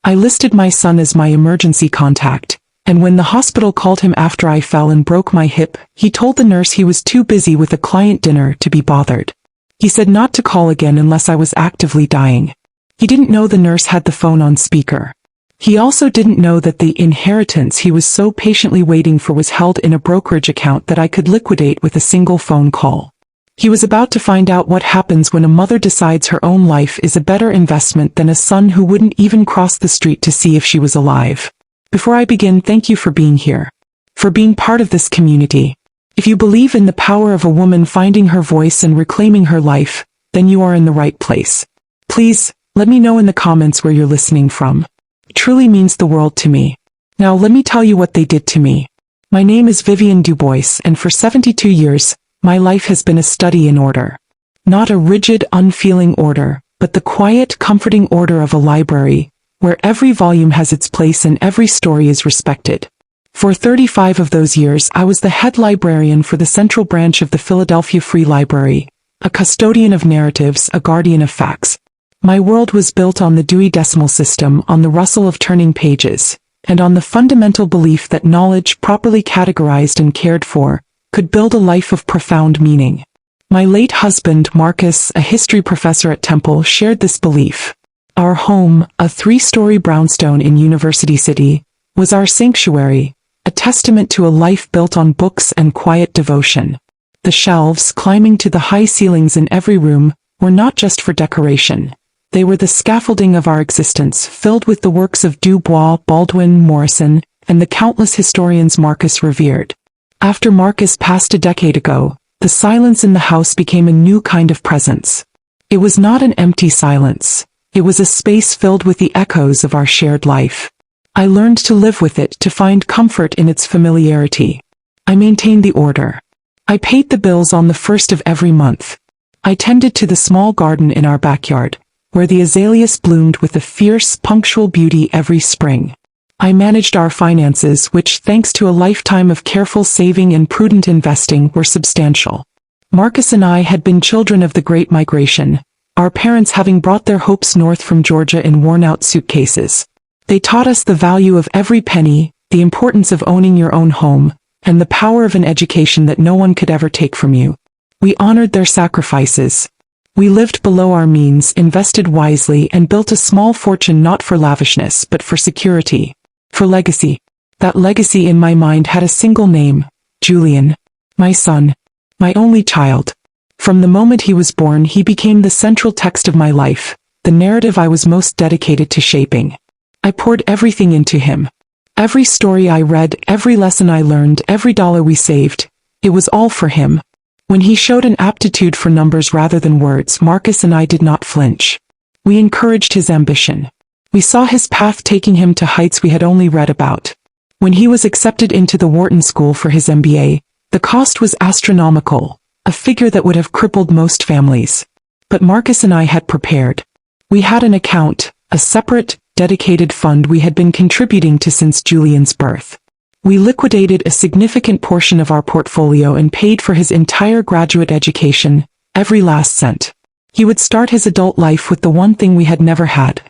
I listed my son as my emergency contact, and when the hospital called him after I fell and broke my hip, he told the nurse he was too busy with a client dinner to be bothered. He said not to call again unless I was actively dying. He didn't know the nurse had the phone on speaker. He also didn't know that the inheritance he was so patiently waiting for was held in a brokerage account that I could liquidate with a single phone call. He was about to find out what happens when a mother decides her own life is a better investment than a son who wouldn't even cross the street to see if she was alive. Before I begin, thank you for being here. For being part of this community. If you believe in the power of a woman finding her voice and reclaiming her life, then you are in the right place. Please, let me know in the comments where you're listening from. It truly means the world to me. Now let me tell you what they did to me. My name is Vivian Dubois, and for 72 years, my life has been a study in order. Not a rigid, unfeeling order, but the quiet, comforting order of a library, where every volume has its place and every story is respected. For 35 of those years, I was the head librarian for the central branch of the Philadelphia Free Library, a custodian of narratives, a guardian of facts. My world was built on the Dewey Decimal System, on the rustle of turning pages, and on the fundamental belief that knowledge, properly categorized and cared for, could build a life of profound meaning. My late husband, Marcus, a history professor at Temple, shared this belief. Our home, a 3-story brownstone in University City, was our sanctuary, a testament to a life built on books and quiet devotion. The shelves, climbing to the high ceilings in every room, were not just for decoration. They were the scaffolding of our existence, filled with the works of Du Bois, Baldwin, Morrison, and the countless historians Marcus revered. After Marcus passed a decade ago, the silence in the house became a new kind of presence. It was not an empty silence. It was a space filled with the echoes of our shared life. I learned to live with it, to find comfort in its familiarity. I maintained the order. I paid the bills on the first of every month. I tended to the small garden in our backyard, where the azaleas bloomed with a fierce, punctual beauty every spring. I managed our finances, which, thanks to a lifetime of careful saving and prudent investing, were substantial. Marcus and I had been children of the Great Migration, our parents having brought their hopes north from Georgia in worn-out suitcases. They taught us the value of every penny, the importance of owning your own home, and the power of an education that no one could ever take from you. We honored their sacrifices. We lived below our means, invested wisely, and built a small fortune not for lavishness but for security. For legacy. That legacy in my mind had a single name: Julian. My son. My only child. From the moment he was born, he became the central text of my life, the narrative I was most dedicated to shaping. I poured everything into him. Every story I read, every lesson I learned, every dollar we saved, it was all for him. When he showed an aptitude for numbers rather than words, Marcus and I did not flinch. We encouraged his ambition. We saw his path taking him to heights we had only read about. When he was accepted into the Wharton School for his MBA, the cost was astronomical, a figure that would have crippled most families. But Marcus and I had prepared. We had an account, a separate, dedicated fund we had been contributing to since Julian's birth. We liquidated a significant portion of our portfolio and paid for his entire graduate education, every last cent. He would start his adult life with the one thing we had never had.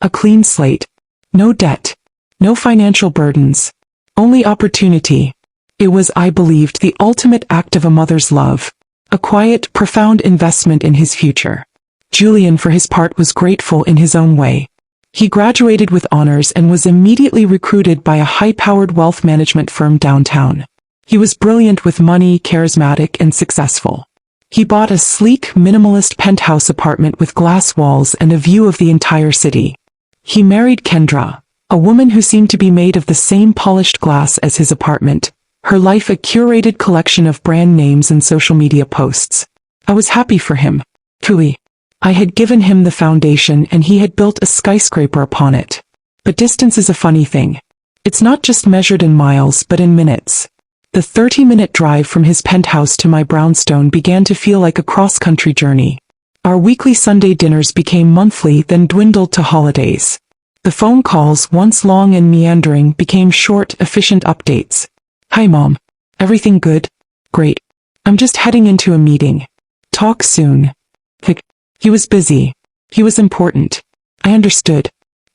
A clean slate. No debt. No financial burdens. Only opportunity. It was, I believed, the ultimate act of a mother's love. A quiet, profound investment in his future. Julian, for his part, was grateful in his own way. He graduated with honors and was immediately recruited by a high-powered wealth management firm downtown. He was brilliant with money, charismatic, and successful. He bought a sleek, minimalist penthouse apartment with glass walls and a view of the entire city. He married Kendra, a woman who seemed to be made of the same polished glass as his apartment, her life a curated collection of brand names and social media posts. I was happy for him. Truly. I had given him the foundation and he had built a skyscraper upon it. But distance is a funny thing. It's not just measured in miles but in minutes. The 30-minute drive from his penthouse to my brownstone began to feel like a cross-country journey. Our weekly Sunday dinners became monthly, then dwindled to holidays. The phone calls, once long and meandering, became short, efficient updates. Hi Mom. Everything good? Great. I'm just heading into a meeting. Talk soon. He was busy. He was important. I understood.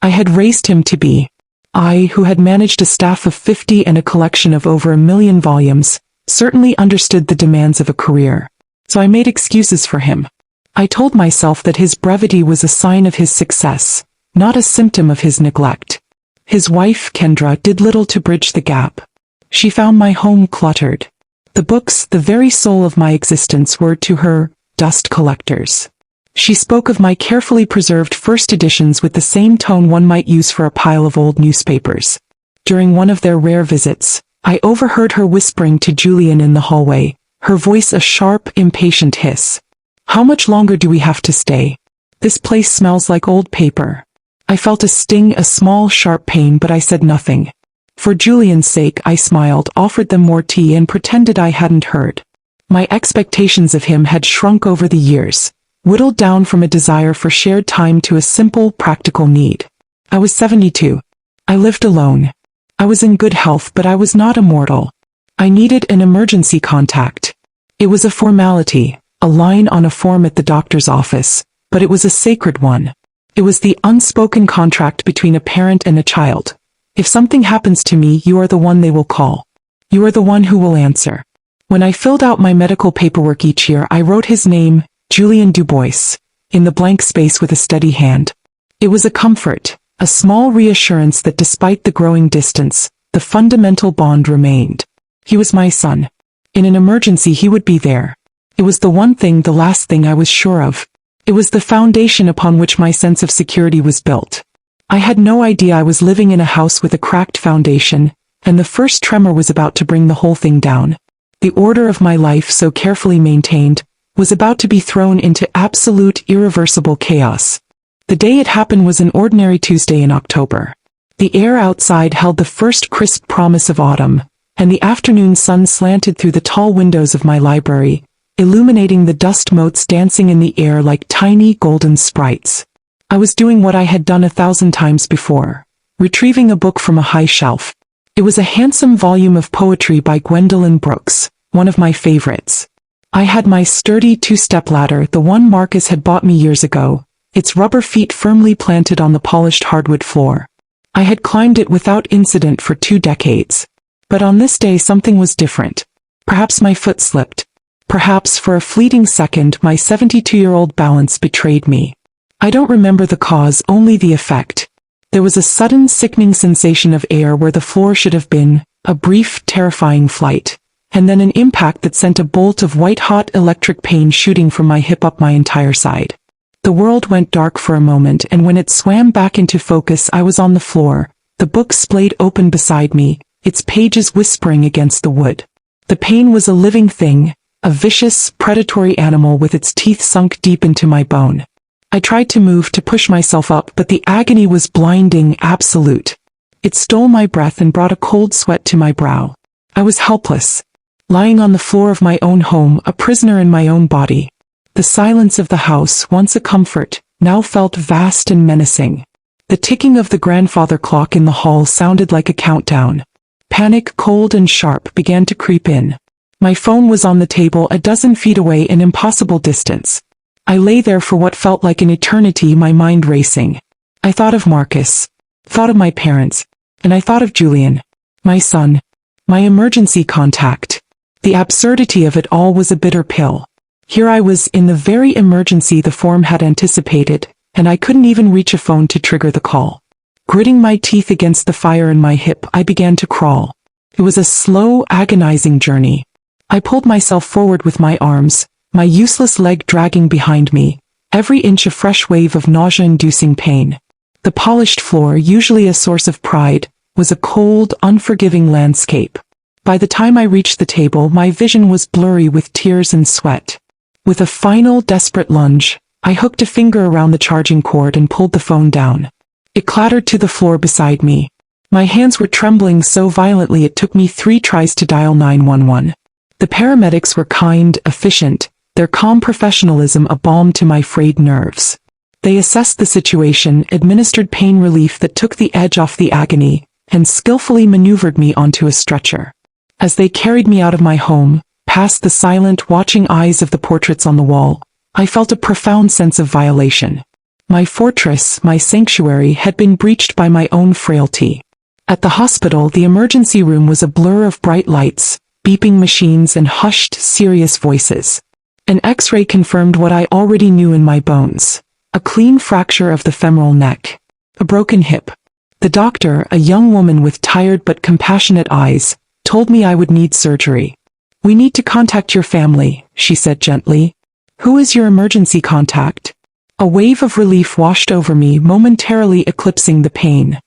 I had raised him to be. I, who had managed a staff of 50 and a collection of over 1 million volumes, certainly understood the demands of a career. So I made excuses for him. I told myself that his brevity was a sign of his success, not a symptom of his neglect. His wife, Kendra, did little to bridge the gap. She found my home cluttered. The books, the very soul of my existence, were to her dust collectors. She spoke of my carefully preserved first editions with the same tone one might use for a pile of old newspapers. During one of their rare visits, I overheard her whispering to Julian in the hallway, her voice a sharp, impatient hiss. "How much longer do we have to stay? This place smells like old paper." I felt a sting, a small, sharp pain, but I said nothing. For Julian's sake, I smiled, offered them more tea, and pretended I hadn't heard. My expectations of him had shrunk over the years, whittled down from a desire for shared time to a simple, practical need. I was 72. I lived alone. I was in good health, but I was not immortal. I needed an emergency contact. It was a formality, a line on a form at the doctor's office, but it was a sacred one. It was the unspoken contract between a parent and a child. If something happens to me, you are the one they will call. You are the one who will answer. When I filled out my medical paperwork each year, I wrote his name, Julian Dubois, in the blank space with a steady hand. It was a comfort, a small reassurance that despite the growing distance, the fundamental bond remained. He was my son. In an emergency, he would be there. It was the one thing, the last thing I was sure of. It was the foundation upon which my sense of security was built. I had no idea I was living in a house with a cracked foundation, and the first tremor was about to bring the whole thing down. The order of my life, so carefully maintained, was about to be thrown into absolute, irreversible chaos. The day it happened was an ordinary Tuesday in October. The air outside held the first crisp promise of autumn, and the afternoon sun slanted through the tall windows of my library, illuminating the dust motes dancing in the air like tiny golden sprites. I was doing what I had done 1,000 times before, retrieving a book from a high shelf. It was a handsome volume of poetry by Gwendolyn Brooks, one of my favorites. I had my sturdy two-step ladder, the one Marcus had bought me years ago, its rubber feet firmly planted on the polished hardwood floor. I had climbed it without incident for 2 decades. But on this day something was different. Perhaps my foot slipped. Perhaps for a fleeting second my 72-year-old balance betrayed me. I don't remember the cause, only the effect. There was a sudden sickening sensation of air where the floor should have been, a brief, terrifying flight, and then an impact that sent a bolt of white-hot electric pain shooting from my hip up my entire side. The world went dark for a moment, and when it swam back into focus I was on the floor, the book splayed open beside me, its pages whispering against the wood. The pain was a living thing, a vicious, predatory animal with its teeth sunk deep into my bone. I tried to move, to push myself up, but the agony was blinding, absolute. It stole my breath and brought a cold sweat to my brow. I was helpless, lying on the floor of my own home, a prisoner in my own body. The silence of the house, once a comfort, now felt vast and menacing. The ticking of the grandfather clock in the hall sounded like a countdown. Panic, cold and sharp, began to creep in. My phone was on the table, a dozen feet away, an impossible distance. I lay there for what felt like an eternity, my mind racing. I thought of Marcus, thought of my parents, and I thought of Julian, my son, my emergency contact. The absurdity of it all was a bitter pill. Here I was, in the very emergency the form had anticipated, and I couldn't even reach a phone to trigger the call. Gritting my teeth against the fire in my hip, I began to crawl. It was a slow, agonizing journey. I pulled myself forward with my arms, my useless leg dragging behind me, every inch a fresh wave of nausea-inducing pain. The polished floor, usually a source of pride, was a cold, unforgiving landscape. By the time I reached the table, my vision was blurry with tears and sweat. With a final, desperate lunge, I hooked a finger around the charging cord and pulled the phone down. It clattered to the floor beside me. My hands were trembling so violently it took me 3 tries to dial 911. The paramedics were kind, efficient, their calm professionalism a balm to my frayed nerves. They assessed the situation, administered pain relief that took the edge off the agony, and skillfully maneuvered me onto a stretcher. As they carried me out of my home, past the silent, watching eyes of the portraits on the wall, I felt a profound sense of violation. My fortress, my sanctuary, had been breached by my own frailty. At the hospital, the emergency room was a blur of bright lights, beeping machines, and hushed, serious voices. An X-ray confirmed what I already knew in my bones. A clean fracture of the femoral neck. A broken hip. The doctor, a young woman with tired but compassionate eyes, told me I would need surgery. "We need to contact your family," she said gently. "Who is your emergency contact?" A wave of relief washed over me, momentarily eclipsing the pain.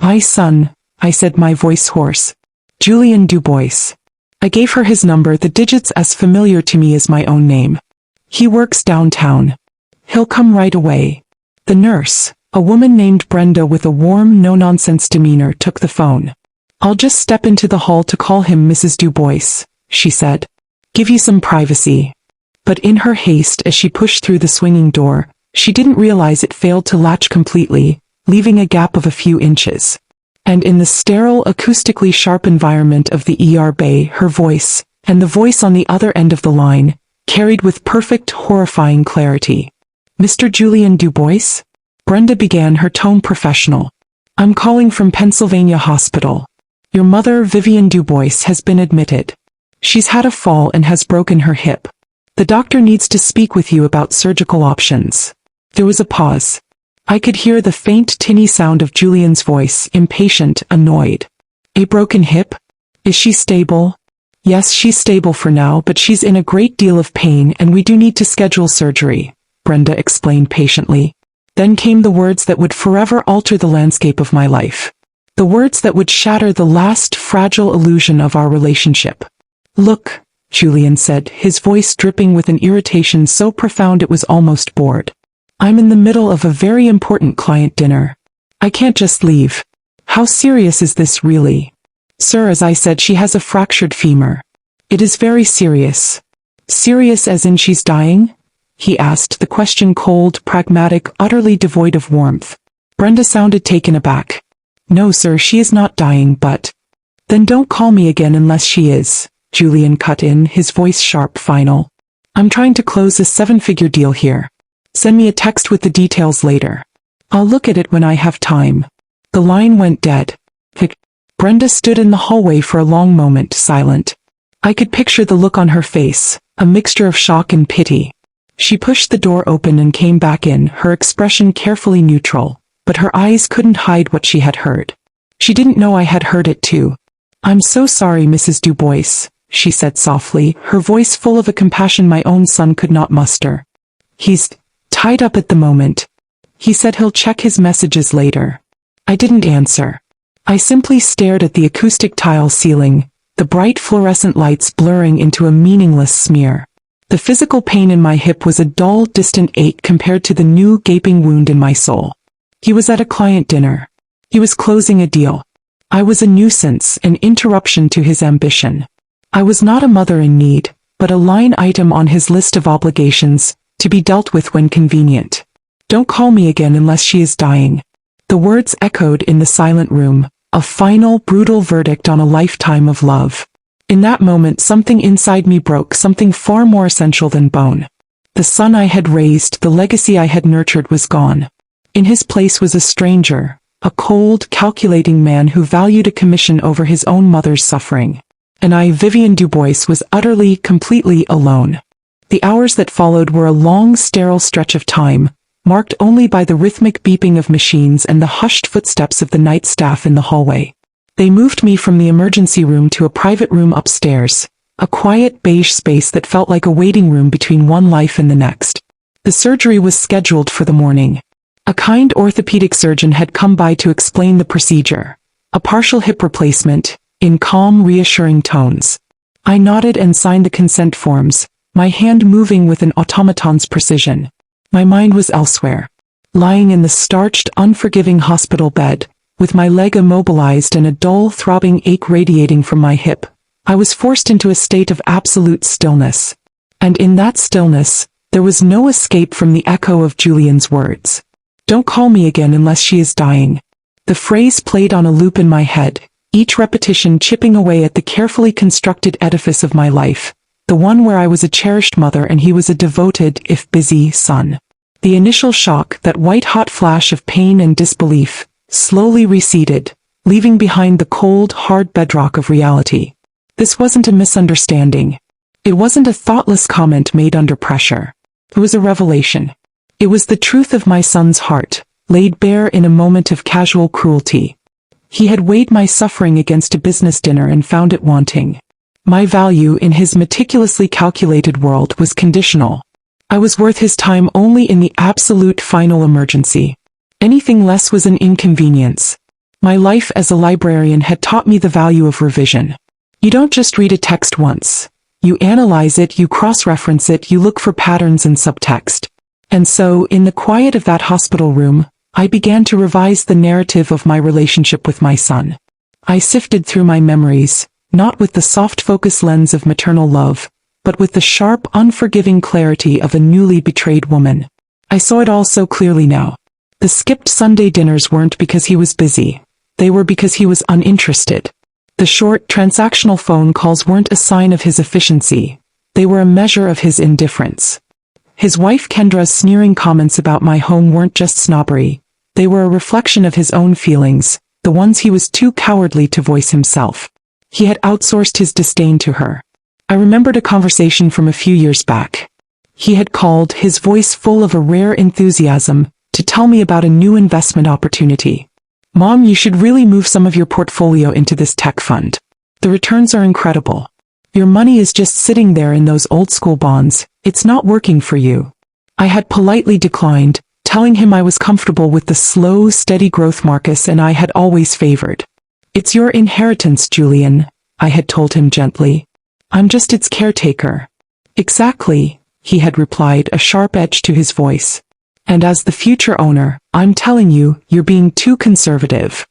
"My son," I said, my voice hoarse. "Julian Dubois." I gave her his number, the digits as familiar to me as my own name. "He works downtown. He'll come right away." The nurse, a woman named Brenda with a warm, no-nonsense demeanor, took the phone. "I'll just step into the hall to call him, Mrs. Dubois," she said. "Give you some privacy." But in her haste, as she pushed through the swinging door, she didn't realize it failed to latch completely, leaving a gap of a few inches. And in the sterile, acoustically sharp environment of the ER bay, her voice, and the voice on the other end of the line, carried with perfect, horrifying clarity. "Mr. Julian Dubois?" Brenda began, her tone professional. "I'm calling from Pennsylvania Hospital. Your mother, Vivian Dubois, has been admitted. She's had a fall and has broken her hip. The doctor needs to speak with you about surgical options." There was a pause. I could hear the faint, tinny sound of Julian's voice, impatient, annoyed. "A broken hip? Is she stable?" "Yes, she's stable for now, but she's in a great deal of pain and we do need to schedule surgery," Brenda explained patiently. Then came the words that would forever alter the landscape of my life. The words that would shatter the last fragile illusion of our relationship. "Look," Julian said, his voice dripping with an irritation so profound it was almost bored. "I'm in the middle of a very important client dinner. I can't just leave. How serious is this really?" "Sir," as I said, "she has a fractured femur." "It is very serious." "Serious as in she's dying?" he asked, the question cold, pragmatic, utterly devoid of warmth. Brenda sounded taken aback. "No, sir, she is not dying, but—" "Then don't call me again unless she is," Julian cut in, his voice sharp, final. "I'm trying to close a 7-figure deal here. Send me a text with the details later. I'll look at it when I have time." The line went dead. Brenda stood in the hallway for a long moment, silent. I could picture the look on her face, a mixture of shock and pity. She pushed the door open and came back in, her expression carefully neutral, but her eyes couldn't hide what she had heard. She didn't know I had heard it too. "I'm so sorry, Mrs. Dubois," she said softly, her voice full of a compassion my own son could not muster. "He's tied up at the moment. He said he'll check his messages later." I didn't answer. I simply stared at the acoustic tile ceiling, the bright fluorescent lights blurring into a meaningless smear. The physical pain in my hip was a dull, distant ache compared to the new, gaping wound in my soul. He was at a client dinner. He was closing a deal. I was a nuisance, an interruption to his ambition. I was not a mother in need, but a line item on his list of obligations, to be dealt with when convenient. "Don't call me again unless she is dying." The words echoed in the silent room, a final, brutal verdict on a lifetime of love. In that moment something inside me broke, something far more essential than bone. The son I had raised, the legacy I had nurtured was gone. In his place was a stranger, a cold, calculating man who valued a commission over his own mother's suffering. And I, Vivian Dubois, was utterly, completely alone. The hours that followed were a long, sterile stretch of time, marked only by the rhythmic beeping of machines and the hushed footsteps of the night staff in the hallway. They moved me from the emergency room to a private room upstairs, a quiet beige space that felt like a waiting room between one life and the next. The surgery was scheduled for the morning. A kind orthopedic surgeon had come by to explain the procedure. A partial hip replacement, in calm, reassuring tones. I nodded and signed the consent forms, my hand moving with an automaton's precision. My mind was elsewhere. Lying in the starched, unforgiving hospital bed, with my leg immobilized and a dull, throbbing ache radiating from my hip, I was forced into a state of absolute stillness. And in that stillness, there was no escape from the echo of Julian's words. "Don't call me again unless she is dying." The phrase played on a loop in my head, each repetition chipping away at the carefully constructed edifice of my life. The one where I was a cherished mother and he was a devoted, if busy, son. The initial shock, that white-hot flash of pain and disbelief, slowly receded, leaving behind the cold, hard bedrock of reality. This wasn't a misunderstanding. It wasn't a thoughtless comment made under pressure. It was a revelation. It was the truth of my son's heart, laid bare in a moment of casual cruelty. He had weighed my suffering against a business dinner and found it wanting. My value in his meticulously calculated world was conditional. I was worth his time only in the absolute final emergency. Anything less was an inconvenience. My life as a librarian had taught me the value of revision. You don't just read a text once. You analyze it, you cross-reference it, you look for patterns and subtext. And so, in the quiet of that hospital room, I began to revise the narrative of my relationship with my son. I sifted through my memories, not with the soft focus lens of maternal love, but with the sharp, unforgiving clarity of a newly betrayed woman. I saw it all so clearly now. The skipped Sunday dinners weren't because he was busy. They were because he was uninterested. The short, transactional phone calls weren't a sign of his efficiency. They were a measure of his indifference. His wife Kendra's sneering comments about my home weren't just snobbery. They were a reflection of his own feelings, the ones he was too cowardly to voice himself. He had outsourced his disdain to her. I remembered a conversation from a few years back. He had called, his voice full of a rare enthusiasm, to tell me about a new investment opportunity. "Mom, you should really move some of your portfolio into this tech fund. The returns are incredible. Your money is just sitting there in those old-school bonds. It's not working for you." I had politely declined, telling him I was comfortable with the slow, steady growth Marcus and I had always favored. "It's your inheritance, Julian," I had told him gently. "I'm just its caretaker." "Exactly," he had replied, a sharp edge to his voice. "And as the future owner, I'm telling you, you're being too conservative."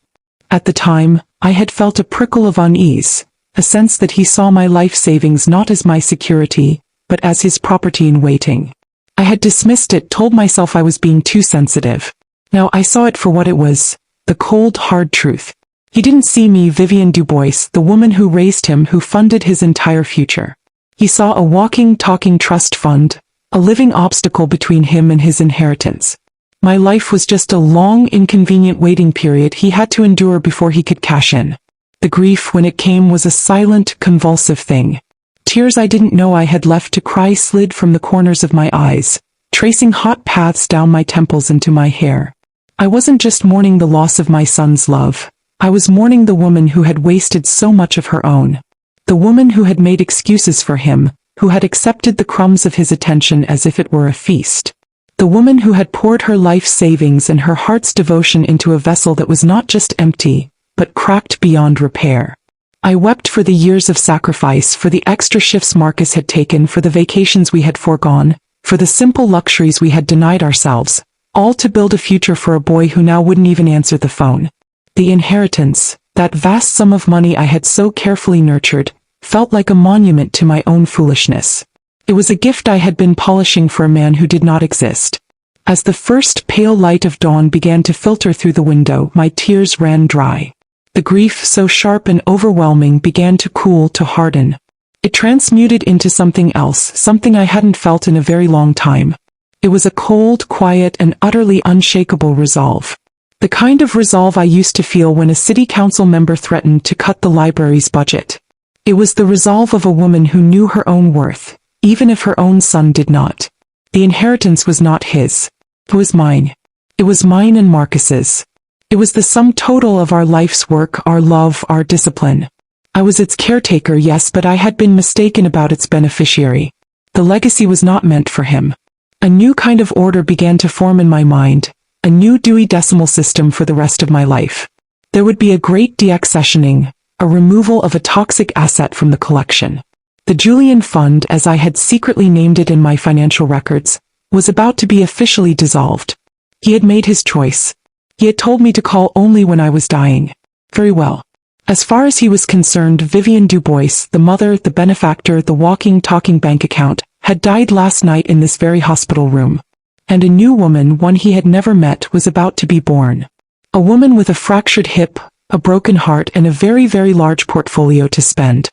At the time, I had felt a prickle of unease, a sense that he saw my life savings not as my security, but as his property in waiting. I had dismissed it, told myself I was being too sensitive. Now I saw it for what it was, the cold, hard truth. He didn't see me, Vivian Dubois, the woman who raised him, who funded his entire future. He saw a walking, talking trust fund, a living obstacle between him and his inheritance. My life was just a long, inconvenient waiting period he had to endure before he could cash in. The grief, when it came, was a silent, convulsive thing. Tears I didn't know I had left to cry slid from the corners of my eyes, tracing hot paths down my temples into my hair. I wasn't just mourning the loss of my son's love. I was mourning the woman who had wasted so much of her own. The woman who had made excuses for him, who had accepted the crumbs of his attention as if it were a feast. The woman who had poured her life savings and her heart's devotion into a vessel that was not just empty, but cracked beyond repair. I wept for the years of sacrifice, for the extra shifts Marcus had taken, for the vacations we had foregone, for the simple luxuries we had denied ourselves, all to build a future for a boy who now wouldn't even answer the phone. The inheritance, that vast sum of money I had so carefully nurtured, felt like a monument to my own foolishness. It was a gift I had been polishing for a man who did not exist. As the first pale light of dawn began to filter through the window, my tears ran dry. The grief, so sharp and overwhelming, began to cool, to harden. It transmuted into something else, something I hadn't felt in a very long time. It was a cold, quiet, and utterly unshakable resolve. The kind of resolve I used to feel when a city council member threatened to cut the library's budget. It was the resolve of a woman who knew her own worth, even if her own son did not. The inheritance was not his. It was mine. It was mine and Marcus's. It was the sum total of our life's work, our love, our discipline. I was its caretaker, yes, but I had been mistaken about its beneficiary. The legacy was not meant for him. A new kind of order began to form in my mind, a new Dewey Decimal System for the rest of my life. There would be a great deaccessioning, a removal of a toxic asset from the collection. The Julian Fund, as I had secretly named it in my financial records, was about to be officially dissolved. He had made his choice. He had told me to call only when I was dying. Very well. As far as he was concerned, Vivian Dubois, the mother, the benefactor, the walking, talking bank account, had died last night in this very hospital room. And a new woman, one he had never met, was about to be born. A woman with a fractured hip, a broken heart, and a very, very large portfolio to spend.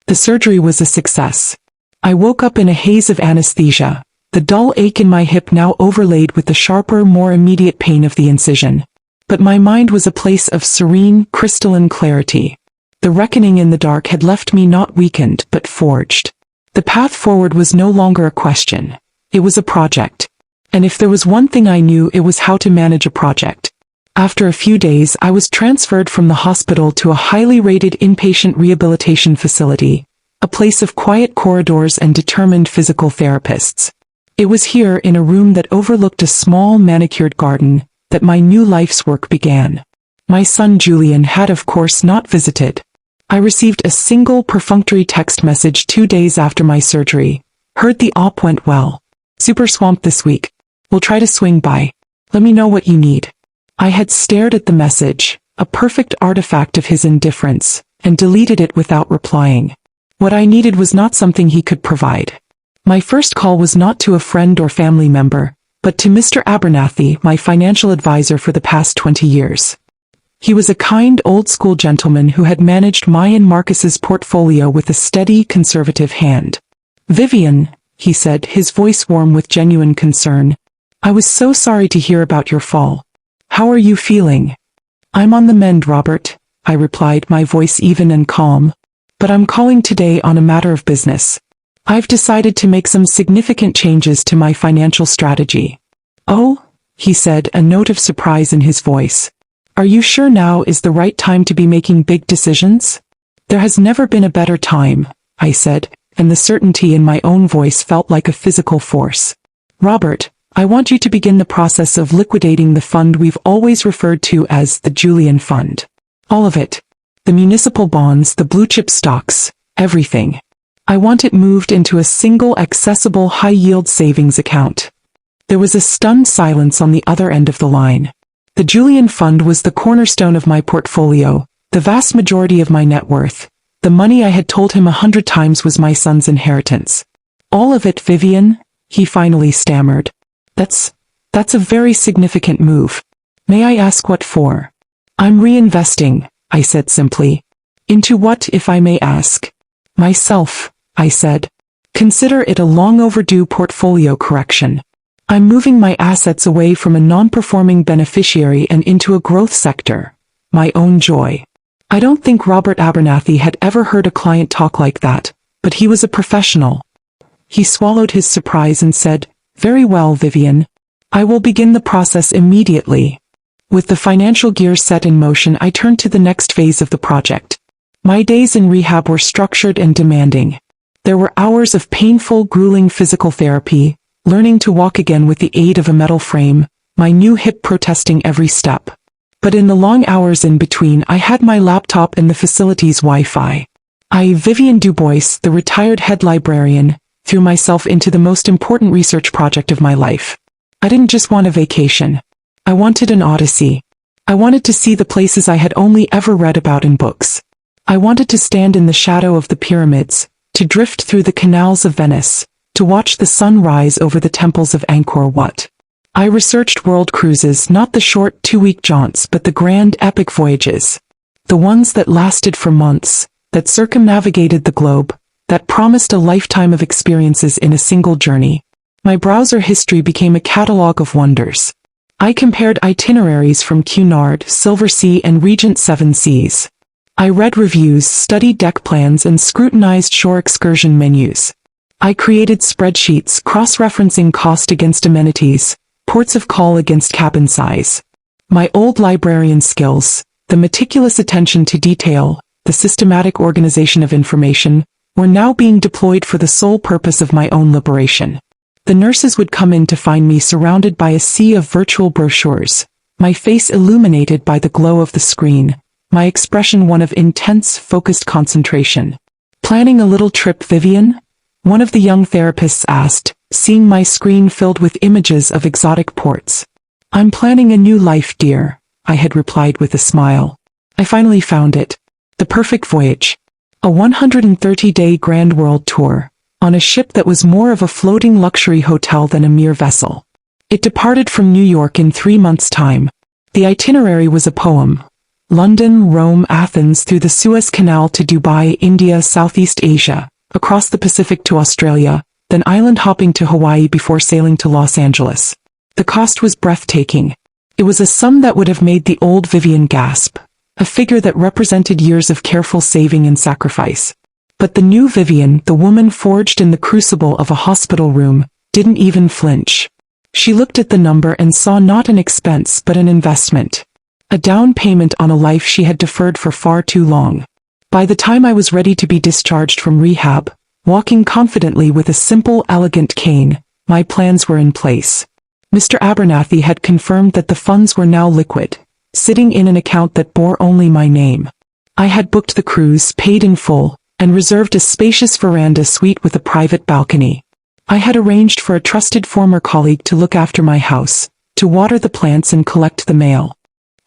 The surgery was a success. I woke up in a haze of anesthesia, the dull ache in my hip now overlaid with the sharper, more immediate pain of the incision. But my mind was a place of serene, crystalline clarity. The reckoning in the dark had left me not weakened, but forged. The path forward was no longer a question. It was a project. And if there was one thing I knew, it was how to manage a project. After a few days, I was transferred from the hospital to a highly rated inpatient rehabilitation facility, a place of quiet corridors and determined physical therapists. It was here, in a room that overlooked a small manicured garden, that my new life's work began. My son Julian had of course not visited. I received a single perfunctory text message 2 days after my surgery. Heard the op went well. Super swamped this week. We'll try to swing by. Let me know what you need. I had stared at the message, a perfect artifact of his indifference, and deleted it without replying. What I needed was not something he could provide. My first call was not to a friend or family member, but to Mr. Abernathy, my financial advisor for the past 20 years. He was a kind, old-school gentleman who had managed my and Marcus's portfolio with a steady, conservative hand. "Vivian," he said, his voice warm with genuine concern, "I was so sorry to hear about your fall. How are you feeling?" "I'm on the mend, Robert," I replied, my voice even and calm. "But I'm calling today on a matter of business. I've decided to make some significant changes to my financial strategy." "Oh?" he said, a note of surprise in his voice. "Are you sure now is the right time to be making big decisions?" "There has never been a better time," I said, and the certainty in my own voice felt like a physical force. "Robert, I want you to begin the process of liquidating the fund we've always referred to as the Julian Fund. All of it. The municipal bonds, the blue-chip stocks, everything. I want it moved into a single accessible high-yield savings account." There was a stunned silence on the other end of the line. The Julian Fund was the cornerstone of my portfolio, the vast majority of my net worth. The money I had told him 100 times was my son's inheritance. "All of it, Vivian?" he finally stammered. That's a very significant move. May I ask what for?" "I'm reinvesting," I said simply. "Into what, if I may ask?" "Myself," I said. "Consider it a long overdue portfolio correction. I'm moving my assets away from a non-performing beneficiary and into a growth sector. My own joy." I don't think Robert Abernathy had ever heard a client talk like that, but he was a professional. He swallowed his surprise and said, "Very well, Vivian. I will begin the process immediately." With the financial gears set in motion, I turned to the next phase of the project. My days in rehab were structured and demanding. There were hours of painful, grueling physical therapy, learning to walk again with the aid of a metal frame, my new hip protesting every step. But in the long hours in between, I had my laptop and the facility's Wi-Fi. I, Vivian Dubois, the retired head librarian, threw myself into the most important research project of my life. I didn't just want a vacation. I wanted an odyssey. I wanted to see the places I had only ever read about in books. I wanted to stand in the shadow of the pyramids, to drift through the canals of Venice, to watch the sun rise over the temples of Angkor Wat. I researched world cruises, not the short 2-week jaunts, but the grand epic voyages. The ones that lasted for months, that circumnavigated the globe, that promised a lifetime of experiences in a single journey. My browser history became a catalog of wonders. I compared itineraries from Cunard, Silversea and Regent Seven Seas. I read reviews, studied deck plans and scrutinized shore excursion menus. I created spreadsheets, cross-referencing cost against amenities, ports of call against cabin size. My old librarian skills, the meticulous attention to detail, the systematic organization of information, were now being deployed for the sole purpose of my own liberation. The nurses would come in to find me surrounded by a sea of virtual brochures, my face illuminated by the glow of the screen, my expression one of intense, focused concentration. "Planning a little trip, Vivian?" one of the young therapists asked, seeing my screen filled with images of exotic ports. "I'm planning a new life, dear," I had replied with a smile. I finally found it. The perfect voyage. A 130-day grand world tour, on a ship that was more of a floating luxury hotel than a mere vessel. It departed from New York in 3 months' time. The itinerary was a poem. London, Rome, Athens, through the Suez Canal to Dubai, India, Southeast Asia, across the Pacific to Australia, then island hopping to Hawaii before sailing to Los Angeles. The cost was breathtaking. It was a sum that would have made the old Vivian gasp, a figure that represented years of careful saving and sacrifice. But the new Vivian, the woman forged in the crucible of a hospital room, didn't even flinch. She looked at the number and saw not an expense but an investment. A down payment on a life she had deferred for far too long. By the time I was ready to be discharged from rehab, walking confidently with a simple, elegant cane, my plans were in place. Mr. Abernathy had confirmed that the funds were now liquid, sitting in an account that bore only my name. I had booked the cruise, paid in full, and reserved a spacious veranda suite with a private balcony. I had arranged for a trusted former colleague to look after my house, to water the plants and collect the mail.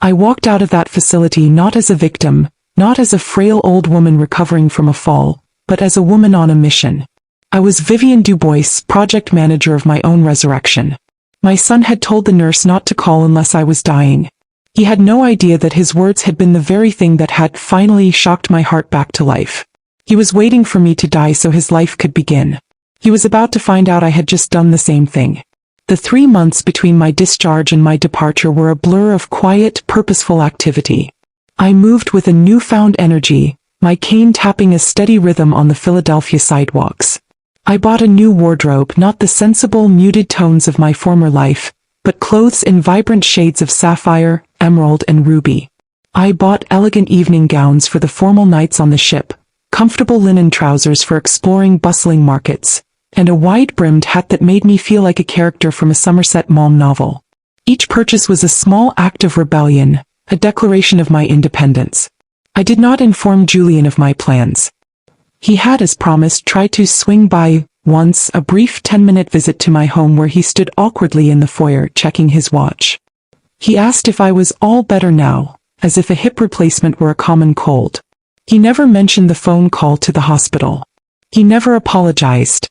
I walked out of that facility not as a victim, not as a frail old woman recovering from a fall, but as a woman on a mission. I was Vivian Dubois, project manager of my own resurrection. My son had told the nurse not to call unless I was dying. He had no idea that his words had been the very thing that had finally shocked my heart back to life. He was waiting for me to die so his life could begin. He was about to find out I had just done the same thing. The 3 months between my discharge and my departure were a blur of quiet, purposeful activity. I moved with a newfound energy, my cane tapping a steady rhythm on the Philadelphia sidewalks. I bought a new wardrobe, not the sensible, muted tones of my former life, but clothes in vibrant shades of sapphire, emerald, and ruby. I bought elegant evening gowns for the formal nights on the ship, comfortable linen trousers for exploring bustling markets, and a wide-brimmed hat that made me feel like a character from a Somerset Maugham novel. Each purchase was a small act of rebellion, a declaration of my independence. I did not inform Julian of my plans. He had, as promised, tried to swing by once, a brief 10-minute visit to my home where he stood awkwardly in the foyer checking his watch. He asked if I was all better now, as if a hip replacement were a common cold. He never mentioned the phone call to the hospital. He never apologized.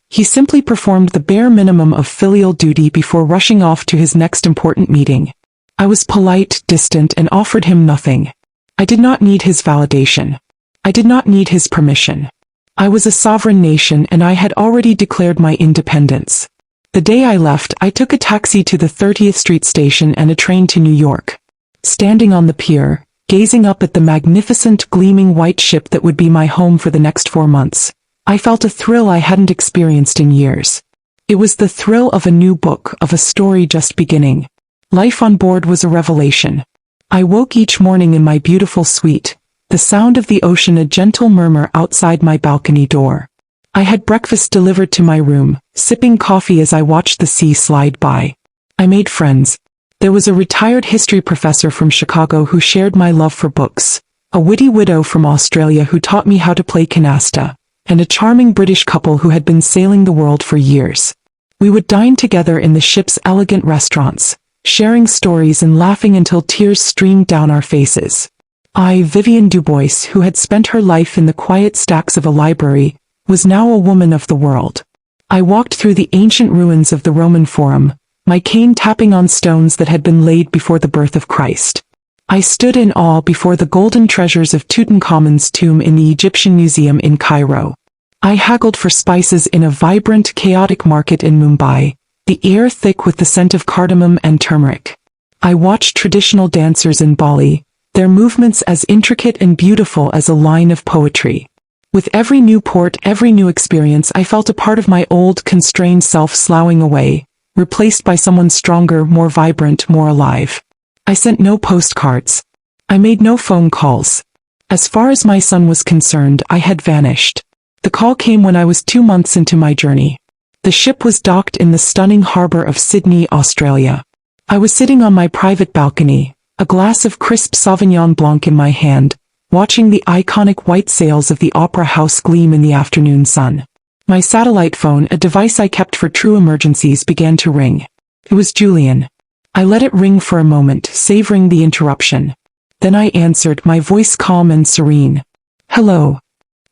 He simply performed the bare minimum of filial duty before rushing off to his next important meeting. I was polite, distant, and offered him nothing. I did not need his validation. I did not need his permission. I was a sovereign nation and I had already declared my independence. The day I left, I took a taxi to the 30th Street station and a train to New York. Standing on the pier, gazing up at the magnificent, gleaming white ship that would be my home for the next 4 months, I felt a thrill I hadn't experienced in years. It was the thrill of a new book, of a story just beginning. Life on board was a revelation. I woke each morning in my beautiful suite, the sound of the ocean a gentle murmur outside my balcony door. I had breakfast delivered to my room, sipping coffee as I watched the sea slide by. I made friends. There was a retired history professor from Chicago who shared my love for books, a witty widow from Australia who taught me how to play canasta, and a charming British couple who had been sailing the world for years. We would dine together in the ship's elegant restaurants, sharing stories and laughing until tears streamed down our faces. I, Vivian Dubois, who had spent her life in the quiet stacks of a library, was now a woman of the world. I walked through the ancient ruins of the Roman Forum, my cane tapping on stones that had been laid before the birth of Christ. I stood in awe before the golden treasures of Tutankhamun's tomb in the Egyptian Museum in Cairo. I haggled for spices in a vibrant, chaotic market in Mumbai, the air thick with the scent of cardamom and turmeric. I watched traditional dancers in Bali, their movements as intricate and beautiful as a line of poetry. With every new port, every new experience, I felt a part of my old, constrained self sloughing away, replaced by someone stronger, more vibrant, more alive. I sent no postcards. I made no phone calls. As far as my son was concerned, I had vanished. The call came when I was 2 months into my journey. The ship was docked in the stunning harbor of Sydney, Australia. I was sitting on my private balcony, a glass of crisp Sauvignon Blanc in my hand, watching the iconic white sails of the Opera House gleam in the afternoon sun. My satellite phone, a device I kept for true emergencies, began to ring. It was Julian. I let it ring for a moment, savoring the interruption. Then I answered, my voice calm and serene. Hello.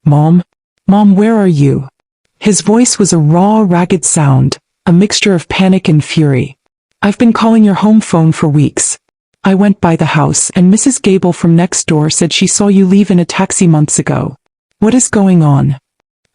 Mom? Mom, where are you? His voice was a raw, ragged sound, a mixture of panic and fury. I've been calling your home phone for weeks. I went by the house and Mrs. Gable from next door said she saw you leave in a taxi months ago. What is going on?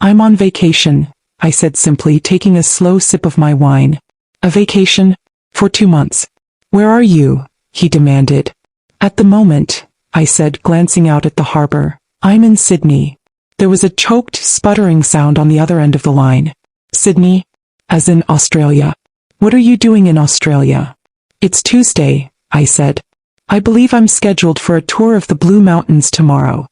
I'm on vacation, I said simply, taking a slow sip of my wine. A vacation? For 2 months. Where are you? He demanded. At the moment, I said, glancing out at the harbor, I'm in Sydney. There was a choked, sputtering sound on the other end of the line. Sydney? As in Australia. What are you doing in Australia? It's Tuesday, I said. I believe I'm scheduled for a tour of the Blue Mountains tomorrow.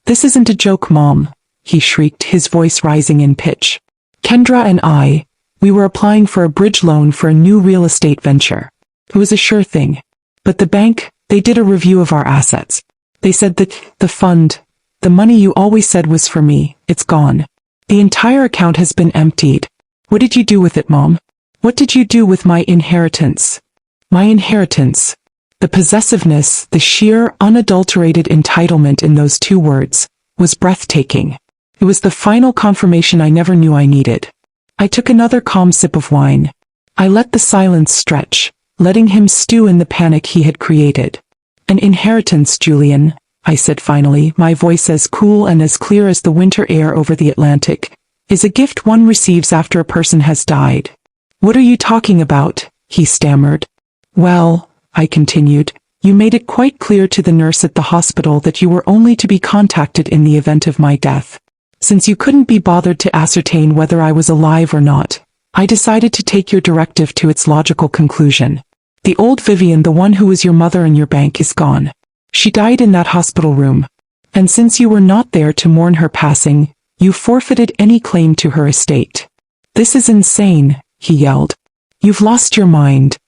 This isn't a joke, Mom, he shrieked, his voice rising in pitch. Kendra and we were applying for a bridge loan for a new real estate venture. It was a sure thing. But the bank, they did a review of our assets. They said that the fund, the money you always said was for me, it's gone. The entire account has been emptied. What did you do with it, Mom? What did you do with my inheritance? My inheritance. The possessiveness, the sheer, unadulterated entitlement in those 2 words, was breathtaking. It was the final confirmation I never knew I needed. I took another calm sip of wine. I let the silence stretch, letting him stew in the panic he had created. An inheritance, Julian, I said finally, my voice as cool and as clear as the winter air over the Atlantic, is a gift one receives after a person has died. What are you talking about? He stammered. Well, I continued, you made it quite clear to the nurse at the hospital that you were only to be contacted in the event of my death. Since you couldn't be bothered to ascertain whether I was alive or not, I decided to take your directive to its logical conclusion. The old Vivian, the one who was your mother in your bank, is gone. She died in that hospital room. And since you were not there to mourn her passing, you forfeited any claim to her estate. This is insane, he yelled. You've lost your mind.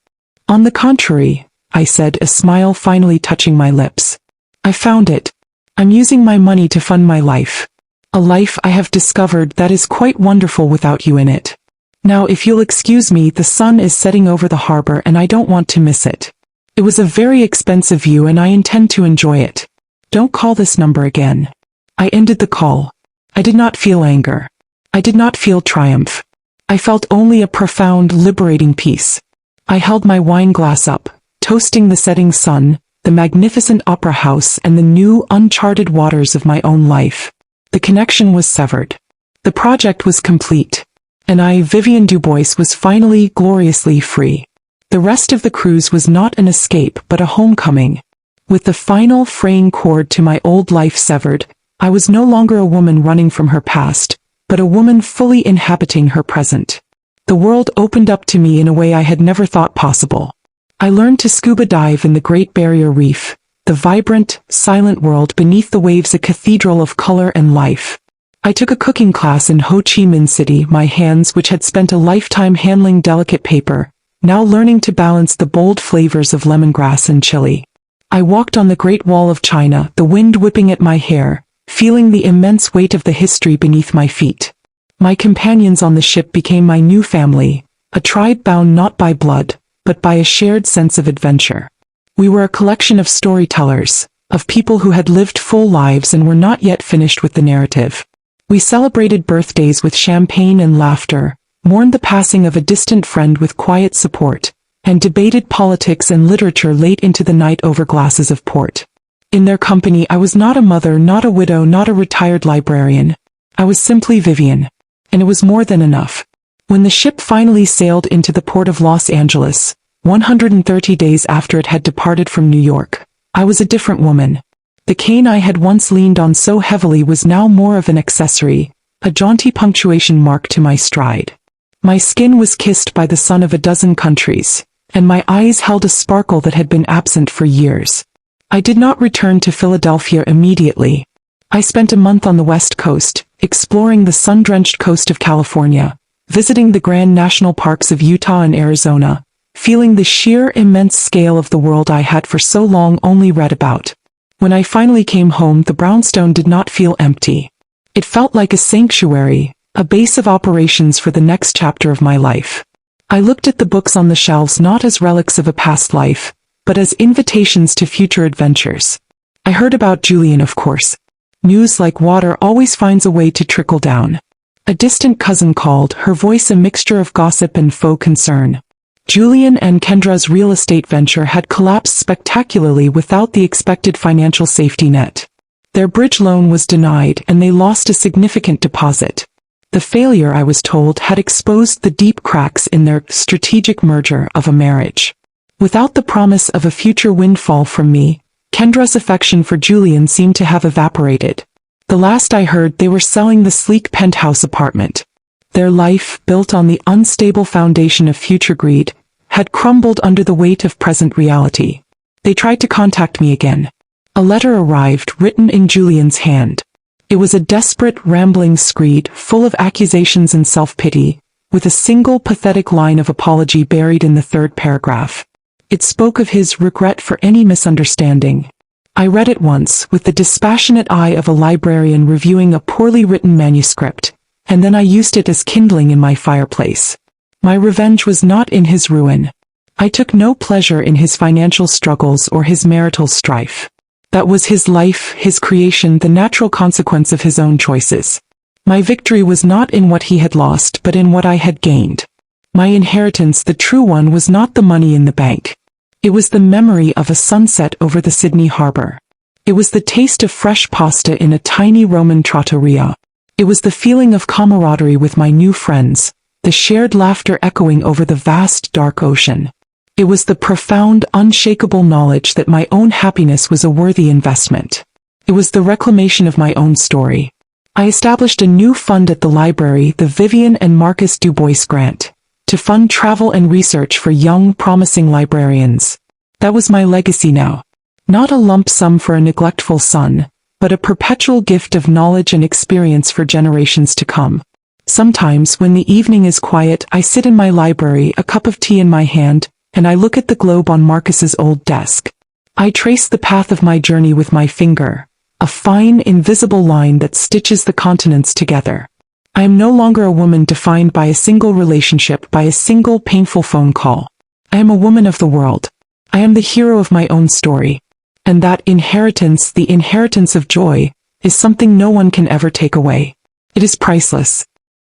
On the contrary, I said, a smile finally touching my lips. I found it. I'm using my money to fund my life. A life I have discovered that is quite wonderful without you in it. Now, if you'll excuse me, the sun is setting over the harbor and I don't want to miss it. It was a very expensive view and I intend to enjoy it. Don't call this number again. I ended the call. I did not feel anger. I did not feel triumph. I felt only a profound, liberating peace. I held my wine glass up, toasting the setting sun, the magnificent opera house, and the new, uncharted waters of my own life. The connection was severed. The project was complete. And I, Vivian Dubois, was finally, gloriously free. The rest of the cruise was not an escape but a homecoming. With the final fraying cord to my old life severed, I was no longer a woman running from her past, but a woman fully inhabiting her present. The world opened up to me in a way I had never thought possible. I learned to scuba dive in the Great Barrier Reef, the vibrant, silent world beneath the waves, a cathedral of color and life. I took a cooking class in Ho Chi Minh City, my hands, which had spent a lifetime handling delicate paper, now learning to balance the bold flavors of lemongrass and chili. I walked on the Great Wall of China, the wind whipping at my hair, feeling the immense weight of the history beneath my feet. My companions on the ship became my new family, a tribe bound not by blood, but by a shared sense of adventure. We were a collection of storytellers, of people who had lived full lives and were not yet finished with the narrative. We celebrated birthdays with champagne and laughter, mourned the passing of a distant friend with quiet support, and debated politics and literature late into the night over glasses of port. In their company I was not a mother, not a widow, not a retired librarian. I was simply Vivian. And it was more than enough. When the ship finally sailed into the port of Los Angeles, 130 days after it had departed from New York, I was a different woman. The cane I had once leaned on so heavily was now more of an accessory, a jaunty punctuation mark to my stride. My skin was kissed by the sun of a dozen countries, and my eyes held a sparkle that had been absent for years. I did not return to Philadelphia immediately. I spent a month on the West Coast, exploring the sun-drenched coast of California, visiting the grand national parks of Utah and Arizona, feeling the sheer immense scale of the world I had for so long only read about. When I finally came home, the brownstone did not feel empty. It felt like a sanctuary, a base of operations for the next chapter of my life. I looked at the books on the shelves not as relics of a past life, but as invitations to future adventures. I heard about Julian, of course. News like water always finds a way to trickle down. A distant cousin called, her voice a mixture of gossip and faux concern. Julian and Kendra's real estate venture had collapsed spectacularly without the expected financial safety net. Their bridge loan was denied and they lost a significant deposit. The failure, I was told, had exposed the deep cracks in their strategic merger of a marriage. Without the promise of a future windfall from me, Kendra's affection for Julian seemed to have evaporated. The last I heard, they were selling the sleek penthouse apartment. Their life, built on the unstable foundation of future greed, had crumbled under the weight of present reality. They tried to contact me again. A letter arrived, written in Julian's hand. It was a desperate, rambling screed, full of accusations and self-pity, with a single pathetic line of apology buried in the third paragraph. It spoke of his regret for any misunderstanding. I read it once, with the dispassionate eye of a librarian reviewing a poorly written manuscript, and then I used it as kindling in my fireplace. My revenge was not in his ruin. I took no pleasure in his financial struggles or his marital strife. That was his life, his creation, the natural consequence of his own choices. My victory was not in what he had lost, but in what I had gained. My inheritance, the true one, was not the money in the bank. It was the memory of a sunset over the Sydney harbor. It was the taste of fresh pasta in a tiny Roman trattoria. It was the feeling of camaraderie with my new friends, the shared laughter echoing over the vast dark ocean. It was the profound, unshakable knowledge that my own happiness was a worthy investment. It was the reclamation of my own story. I established a new fund at the library, the Vivian and Marcus Du Bois Grant, to fund travel and research for young, promising librarians. That was my legacy now. Not a lump sum for a neglectful son, but a perpetual gift of knowledge and experience for generations to come. Sometimes, when the evening is quiet, I sit in my library, a cup of tea in my hand, and I look at the globe on Marcus's old desk. I trace the path of my journey with my finger, a fine, invisible line that stitches the continents together. I am no longer a woman defined by a single relationship, by a single painful phone call. I am a woman of the world. I am the hero of my own story. And that inheritance, the inheritance of joy, is something no one can ever take away. It is priceless.